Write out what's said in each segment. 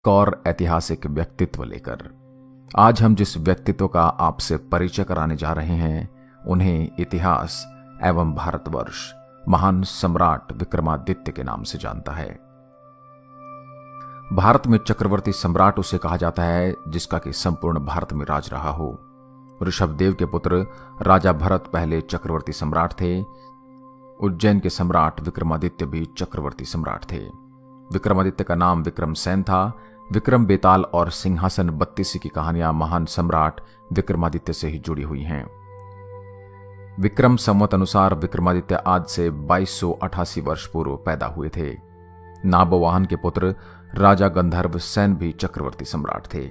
और ऐतिहासिक व्यक्तित्व लेकर आज हम जिस व्यक्तित्व का आपसे परिचय कराने जा रहे हैं उन्हें इतिहास एवं भारतवर्ष महान सम्राट विक्रमादित्य के नाम से जानता है। भारत में चक्रवर्ती सम्राट उसे कहा जाता है जिसका कि संपूर्ण भारत में राज रहा हो। ऋषभदेव के पुत्र राजा भरत पहले चक्रवर्ती सम्राट थे। उज्जैन के सम्राट विक्रमादित्य भी चक्रवर्ती सम्राट थे। विक्रमादित्य का नाम विक्रमसेन था। विक्रम बेताल और सिंहासन बत्तीसी की कहानियां महान सम्राट विक्रमादित्य से ही जुड़ी हुई हैं। विक्रम संवत अनुसार विक्रमादित्य आज से 2288 वर्ष पूर्व पैदा हुए थे। नाबवाहन के पुत्र राजा गंधर्व सेन भी चक्रवर्ती सम्राट थे।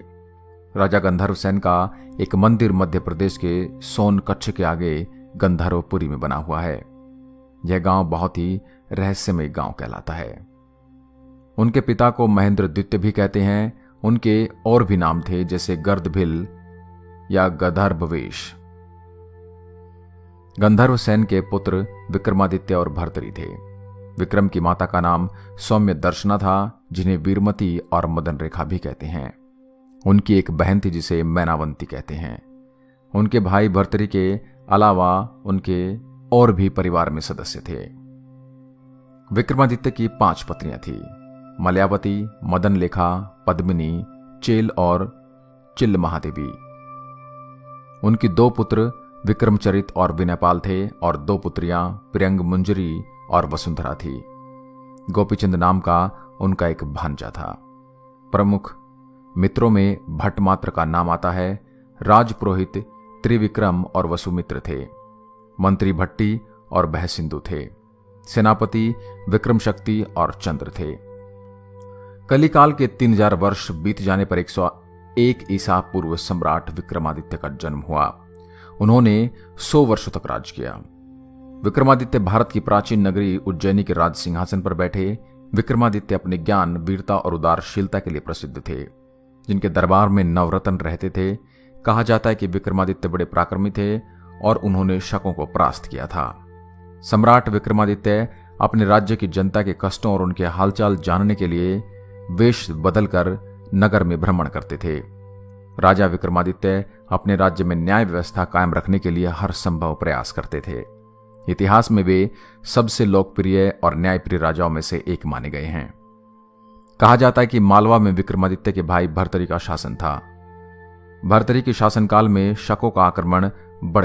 राजा गंधर्व सेन का एक मंदिर मध्य प्रदेश के सोनकच्छ के आगे गंधर्वपुरी में बना हुआ है। यह गांव बहुत ही रहस्यमय गांव कहलाता है। उनके पिता को महेंद्र द्वितीय भी कहते हैं। उनके और भी नाम थे जैसे गर्दभिल या गंधर्ववेश। गंधर्व सेन के पुत्र विक्रमादित्य और भर्तरी थे। विक्रम की माता का नाम सौम्य दर्शना था, जिन्हें वीरमती और मदन रेखा भी कहते हैं। उनकी एक बहन थी जिसे मैनावंती कहते हैं। उनके भाई भर्तरी के अलावा उनके और भी परिवार में सदस्य थे। विक्रमादित्य की 5 पत्नियां थी, मलयावती, मदन लेखा, पद्मिनी, चेल और चिल्ल महादेवी। उनकी 2 पुत्र विक्रमचरित और विनयपाल थे और 2 पुत्रियां प्रियंग मुंजरी और वसुंधरा थी। गोपीचंद नाम का उनका एक भांजा था। प्रमुख मित्रों में भट्टमात्र का नाम आता है। राजपुरोहित त्रिविक्रम और वसुमित्र थे। मंत्री भट्टी और बहसिंधु थे। सेनापति विक्रम शक्ति और चंद्र थे। कलिकाल के 3000 वर्ष बीत जाने पर 101 ईसा पूर्व सम्राट विक्रमादित्य का जन्म हुआ। उन्होंने 100 वर्षों तक राज किया। विक्रमादित्य भारत की प्राचीन नगरी उज्जैनी के राज सिंहासन पर बैठे। विक्रमादित्य अपने ज्ञान, वीरता और उदारशीलता के लिए प्रसिद्ध थे, जिनके दरबार में नवरत्न रहते थे। कहा जाता है कि विक्रमादित्य बड़े पराक्रमी थे और उन्होंने शकों को परास्त किया था। सम्राट विक्रमादित्य अपने राज्य की जनता के कष्टों और उनके हालचाल जानने के लिए वेश बदलकर नगर में भ्रमण करते थे। राजा विक्रमादित्य अपने राज्य में न्याय व्यवस्था कायम रखने के लिए हर संभव प्रयास करते थे। इतिहास में वे सबसे लोकप्रिय और न्यायप्रिय राजाओं में से एक माने गए हैं। कहा जाता है कि मालवा में विक्रमादित्य के भाई भर्तरी का शासन था। भर्तरी के शासनकाल में शकों का आक्रमण